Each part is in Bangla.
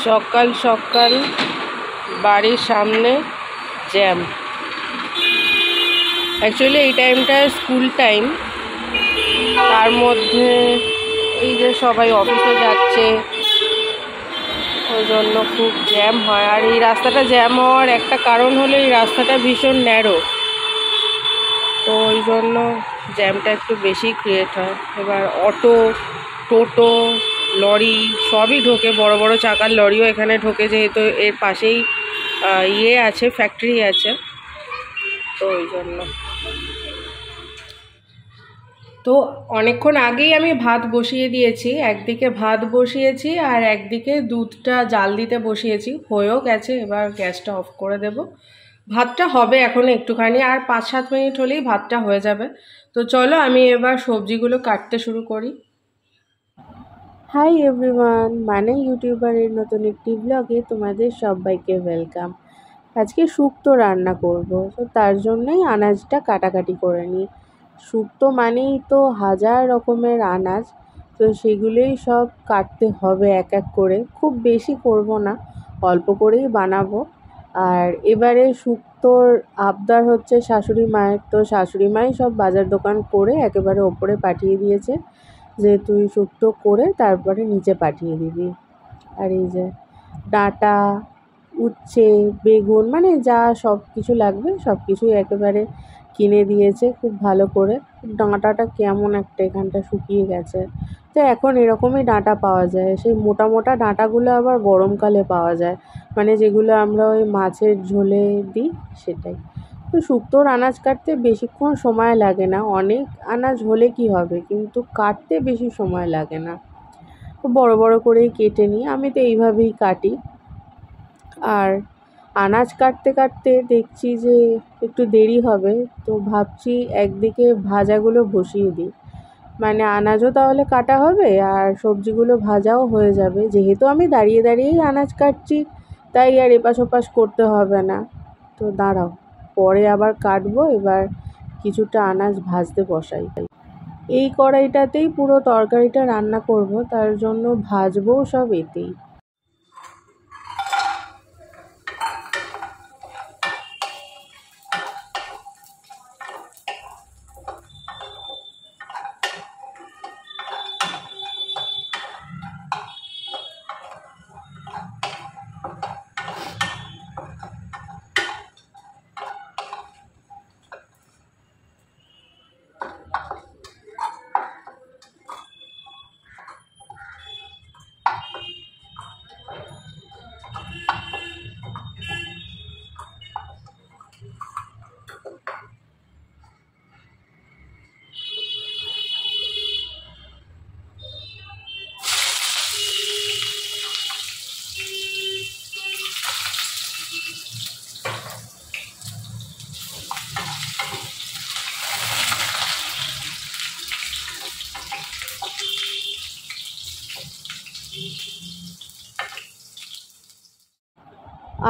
সকাল সকাল বাড়ির সামনে জ্যাম। অ্যাকচুয়ালি এই টাইমটা স্কুল টাইম, তার মধ্যে এই যে সবাই অফিসে যাচ্ছে, ওই জন্য খুব জ্যাম হয়। আর এই রাস্তাটা জ্যাম হওয়ার একটা কারণ হলো এই রাস্তাটা ভীষণ ন্যারো, তো ওই জন্য জ্যামটা একটু বেশি ক্রিয়েট হয়। এবার অটো, টোটো, লরি সবই ঢোকে, বড় বড় চাকার লরিও এখানে ঢোকে, যেহেতু এর পাশেই আছে, ফ্যাক্টরি আছে, তো ওই জন্য। তো অনেকক্ষণ আগেই আমি ভাত বসিয়ে দিয়েছি, একদিকে ভাত বসিয়েছি আর একদিকে দুধটা জাল দিতে বসিয়েছি, হয়েও গেছে। এবার গ্যাসটা অফ করে দেব। ভাতটা হবে এখন একটুখানি, আর 5-7 মিনিট হলেই ভাতটা হয়ে যাবে। তো চলো আমি এবার সবজিগুলো কাটতে শুরু করি। হাই এভরিওয়ান, মানে ইউটিউবারের নতুন একটি ব্লগে তোমাদের সবাইকে ওয়েলকাম। আজকে শুক্তো রান্না করব, তো তার জন্যই আনাজটা কাটাকাটি করে নিই। শুক্তো মানেই তো হাজার রকমের আনাজ, তো সেগুলোই সব কাটতে হবে এক এক করে। খুব বেশি করব না, অল্প করেই বানাবো। আর এবারে শুক্তোর আবদার হচ্ছে শাশুড়ি মায়ের, তো শাশুড়ি মাই সব বাজার দোকান করে একেবারে ওপরে পাঠিয়ে দিয়েছে যে তুই শুক্তো করে তারপরে নিচে পাঠিয়ে দিবি। আর এই যে ডাঁটা, উচ্ছে, বেগুন, মানে যা সব কিছু লাগবে সব কিছুই একেবারে কিনে দিয়েছে খুব ভালো করে। ডাঁটাটা কেমন একটা এখানটা শুকিয়ে গেছে, তো এখন এরকমই ডাঁটা পাওয়া যায়। সেই মোটা মোটা ডাঁটাগুলো আবার গরমকালে পাওয়া যায়, মানে যেগুলো আমরা ওই মাছের ঝোলে দিই সেটাই। তো শুক্তোর আনাজ কাটতে বেশিক্ষণ সময় লাগে না, অনেক আনাজ হলে কি হবে, কিন্তু কাটতে বেশি সময় লাগে না। তো বড় বড় করেই কেটে নিই, আমি তো এইভাবেই কাটি। আর আনাজ কাটতে কাটতে দেখছি যে একটু দেরি হবে, তো ভাবছি একদিকে ভাজাগুলো বসিয়ে দিই, মানে আনাজও তাহলে কাটা হবে আর সবজিগুলো ভাজাও হয়ে যাবে। যেহেতু আমি দাঁড়িয়ে দাঁড়িয়েই আনাজ কাটছি, তাই আর এপাশ ওপাশ করতে হবে না। তো দাঁড়াও, পরে আবার কাটবো। এবার কিছুটা আনাজ ভাজতে বসাই। এই কড়াইটাতেই পুরো তরকারিটা রান্না করব, তার জন্য ভাজবো সব এতেই।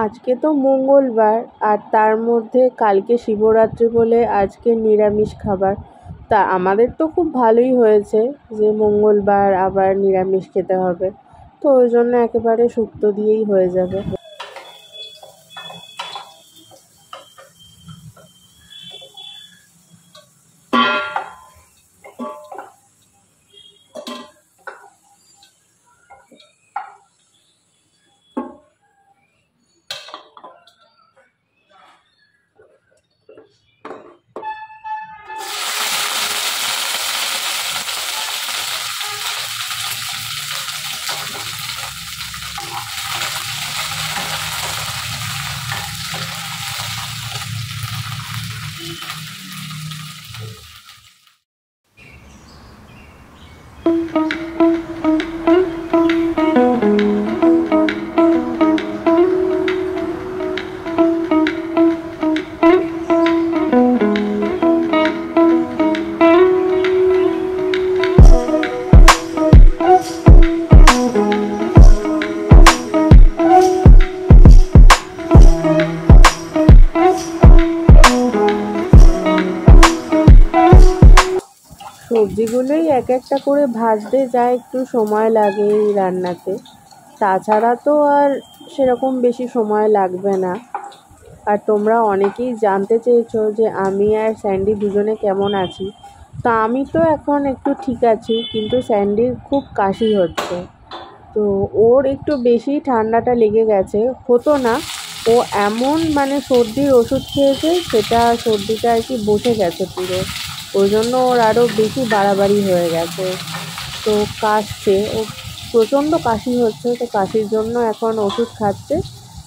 আজকে তো মঙ্গলবার, আর তার মধ্যে কালকে শিবরাত্রি বলে আজকে নিরামিষ খাবার। তা আমাদের তো খুব ভালোই হয়েছে যে মঙ্গলবার আবার নিরামিষ খেতে হবে, তো ওই জন্য একেবারে শুক্তো দিয়েই হয়ে যাবে। সবজিগুলোই এক একটা করে ভাজতে যা একটু সময় লাগে এই রান্নাতে, তাছাড়া তো আর সেরকম বেশি সময় লাগবে না। আর তোমরা অনেকেই জানতে চেয়েছো যে আমি আর স্যান্ডি দুজনে কেমন আছি। তা আমি তো এখন একটু ঠিক আছি, কিন্তু স্যান্ডির খুব কাশি হচ্ছে। তো ওর একটু বেশি ঠান্ডাটা লেগে গেছে, হতো না, ও এমন মানে সর্দির ওষুধ খেয়েছে, সেটা সর্দিটা আর কি বসে গেছে পুরো, ওই জন্য ওর আরও বেশি বাড়াবাড়ি হয়ে গেছে। তো কাশছে, ও প্রচণ্ড কাশি হচ্ছে, তো কাশির জন্য এখন ওষুধ খাচ্ছে।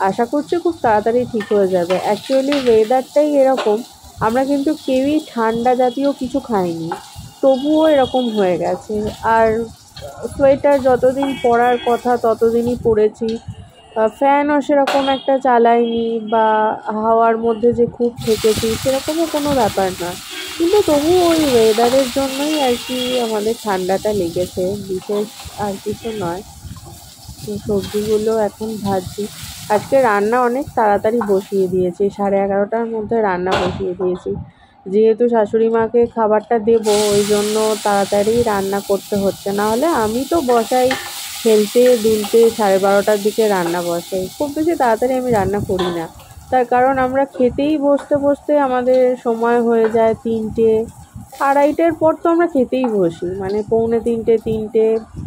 আশা করছি খুব তাড়াতাড়ি ঠিক হয়ে যাবে। অ্যাকচুয়ালি ওয়েদারটাই এরকম, আমরা কিন্তু কেউই ঠান্ডা জাতীয় কিছু খাইনি, তবুও এরকম হয়ে গেছে। আর সোয়েটার যতদিন পরার কথা ততদিনই পরেছি, ফ্যানও সেরকম একটা চালাইনি, বা হাওয়ার মধ্যে যে খুব থেকেছি সেরকমও কোনো ব্যাপার না, কিন্তু তবু ওই ওয়েদারের জন্যই আর কি আমাদের ঠান্ডাটা লেগেছে, বিশেষ আর কিছু নয়। তো সবজিগুলো এখন ভাজছি। আজকে রান্না অনেক তাড়াতাড়ি বসিয়ে দিয়েছি, 11:30টার মধ্যে রান্না বসিয়ে দিয়েছি, যেহেতু শাশুড়ি মাকে খাবারটা দেবো ওই জন্য তাড়াতাড়ি রান্না করতে হচ্ছে। নাহলে আমি তো বসাই খেলতে দুলতে 12:30টার দিকে রান্না বসাই, খুব বেশি তাড়াতাড়ি আমি রান্না করি না। তার কারণ আমরা খেতেই বসতে বসতে আমাদের সময় হয়ে যায় 3টে 2:30টার পর, তো আমরা খেতেই বসি, মানে 2:45-3টে।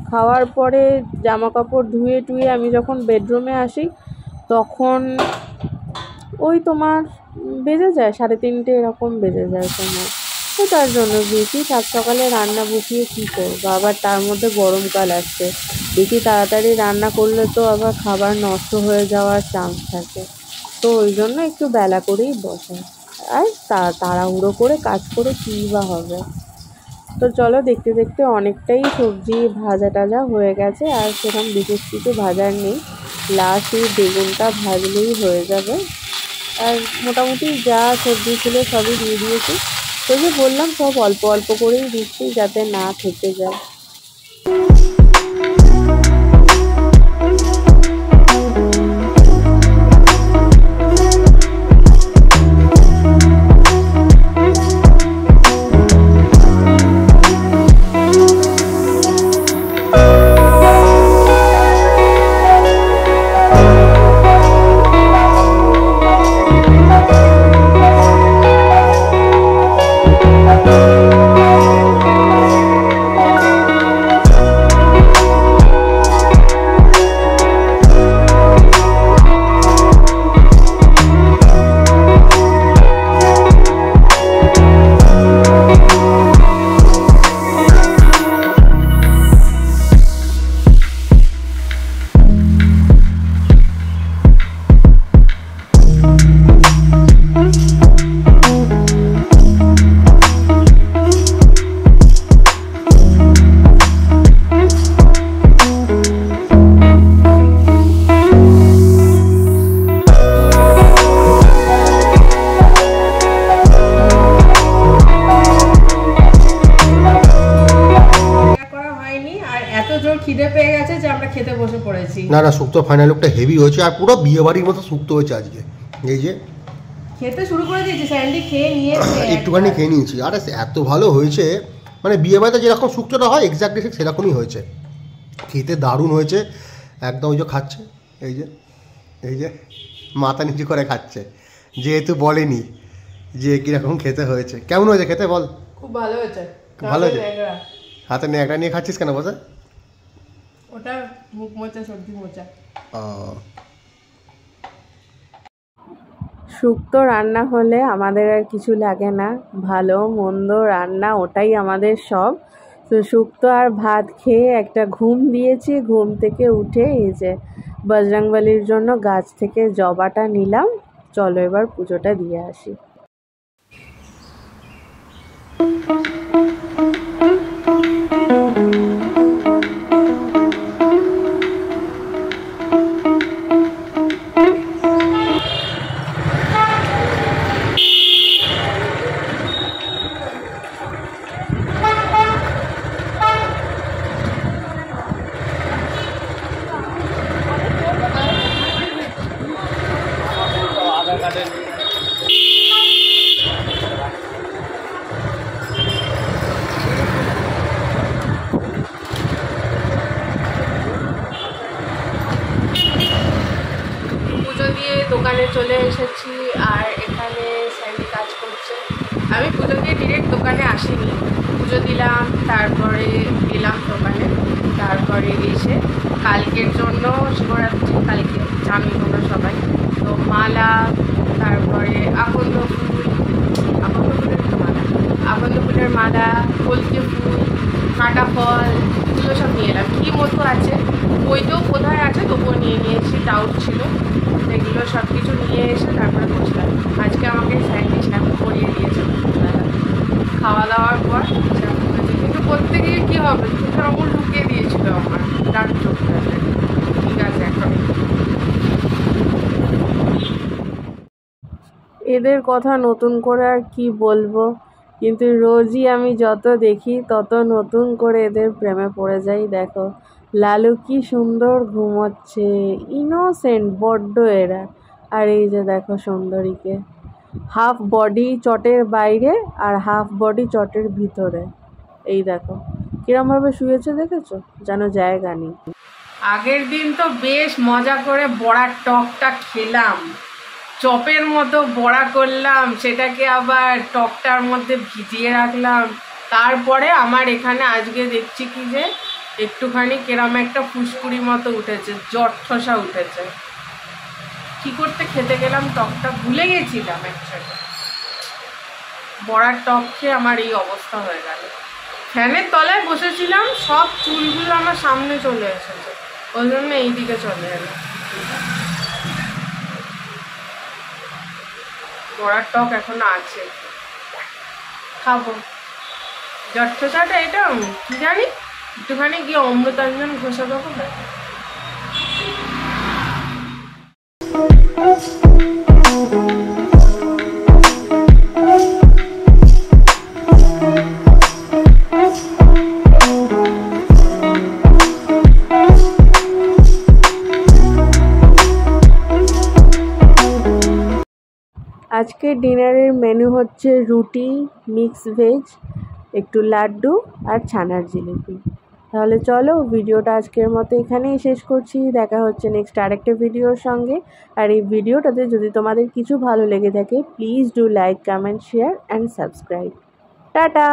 খাওয়ার পরে জামা কাপড় ধুয়ে টুয়ে আমি যখন বেডরুমে আসি তখন ওই তোমার বেজে যায় 3:30 এরকম বেজে যায় সময়। তো তার জন্য বেশি সাত সকালে রান্না বসিয়ে কী করবো, আবার তার মধ্যে গরমকাল আসছে, বেশি তাড়াতাড়ি রান্না করলে তো আবার খাবার নষ্ট হয়ে যাওয়ার চান্স থাকে। তো ওই জন্য একটু বেলা করেই বসাই, আর তাড়াহুড়ো করে কাজ করে কী বা হবে। তো চলো, দেখতে দেখতে অনেকটাই সবজি ভাজা টাজা হয়ে গেছে, আর সেরকম বিশেষ কিছু ভাজার নেই, লাস্ট এই বেগুনটা ভাজলেই হয়ে যাবে। আর মোটামুটি যা সবজি ছিল সবই দিয়ে দিয়েছি। তো যে বললাম, সব অল্প অল্প করেই দিচ্ছি যাতে না থেকে যায়। খিদে পেয়ে গেছে যে আমরা খেতে বসে পড়েছি। না না, শুক্তো ফাইনাল লুকটা হেভি হয়েছে, আর পুরো বিয়ে বাড়ির মতো শুক্তো হয়েছে আজকে। এই যে খেতে শুরু করে দিয়েছি, স্যান্ডি খেয়ে নিয়েছে, একটুখানি খেয়ে নিয়েছি, আর এত ভালো হয়েছে, মানে বিয়ে বাড়িতে যেরকম শুক্তোটা হয় এক্স্যাক্টলি ঠিক সেরকমই হয়েছে, খেতে দারুণ হয়েছে একদম। ওই যে খাচ্ছে, এই যে মাথা নিচু করে খাচ্ছে, যেহেতু বলেনি যে কীরকম খেতে হয়েছে। কেমন হয়েছে খেতে বল? খুব ভালো হয়েছে। ভালো হয়েছে? হাতে ন্যাকড়া নিয়ে খাচ্ছিস কেন বসে? ওটা মুখ মোচা, সর্দি মোচা। শুক্তো রান্না হলে আমাদের আর কিছু লাগে না, ভালো মন্দ রান্না ওটাই আমাদের সব। তো শুক্তো আর ভাত খেয়ে একটা ঘুম দিয়েছি, ঘুম থেকে উঠে এই যে বজরংবলির জন্য গাছ থেকে জবাটা নিলাম। চলো এবার পুজোটা দিয়ে আসি। চলে এসেছি আর এখানে স্যান্ডি কাজ করছে। আমি পুজো দিয়ে ডিরেক্ট দোকানে আসিনি, পুজো দিলাম তারপরে এলাম দোকানে, তারপরে এসে কালকের জন্য শিবরাত্রি, কালকে জানি তোমরা সবাই, তো মালা, তারপরে আকন্দ ফুলের মালা, কলকে ফুল, কাটা ফল, এগুলো সব নিয়ে এলাম। ঘি মতো আছে, বইতেও কোথায় আছে তবুও নিয়ে নিয়েছি, ডাউট ছিল। এগুলো সব কিছু নিয়ে এসে তারপরে বসলাম। আজকে আমাকে স্যান্ডি শ্যাম্পু করিয়ে দিয়েছে খাওয়া দাওয়ার পর শ্যাম্পু করেছে, কিন্তু করতে গিয়ে কী হবে, চোখের আঙুল ঢুকিয়ে দিয়েছিল আমার, ডাক চোখটা। ঠিক আছে, এখন এদের কথা নতুন করে আর কি বলবো, কিন্তু রোজই আমি যত দেখি তত নতুন করে এদের প্রেমে পড়ে যাই। দেখো লালু কি সুন্দর ঘুমোচ্ছে, ইনোসেন্ট বড্ড এরা। আর এই যে দেখো সুন্দরীকে, হাফ বডি চটের বাইরে আর হাফ বডি চটের ভিতরে। এই দেখো কিরমভাবে শুয়েছে, দেখেছো, যেন জায়গা নেই। আগের দিন তো বেশ মজা করে বড়ার টকটা খেলাম, চপের মতো বড়া করলাম, সেটাকে আবার টকটার মধ্যে ভিজিয়ে রাখলাম। তারপরে আমার এখানে আজকে দেখছি কি যে একটুখানি কেরাম একটা ফুসকুড়ি মতো উঠেছে, জটঠসা উঠেছে। কি করতে খেতে গেলাম টকটা, ভুলে গেছিলাম একসাথে। বড়ার টক খেয়ে আমার এই অবস্থা হয়ে গেল। ফ্যানের তলায় বসেছিলাম, সব চুলগুলো আমার সামনে চলে এসেছে, ওই জন্য এইদিকে চলে এলাম। বড়ার টক এখনো আছে, খাবো। জটঠসাটা এটা কি জানি, একটুখানি গিয়ে অমৃতাঞ্জন ঘষে দেবো। আজকে ডিনারের মেনু হচ্ছে রুটি, মিক্স ভেজ, একটু লাড্ডু আর ছানার জিলিপি। তাহলে চলো ভিডিওটা আজকের মতো এখানেই শেষ করছি। দেখা হচ্ছে নেক্সট আরেকটা ভিডিওর সঙ্গে। আর এই ভিডিওটাতে যদি তোমাদের কিছু ভালো লেগে থাকে, please do like, comment, share and subscribe. Tata.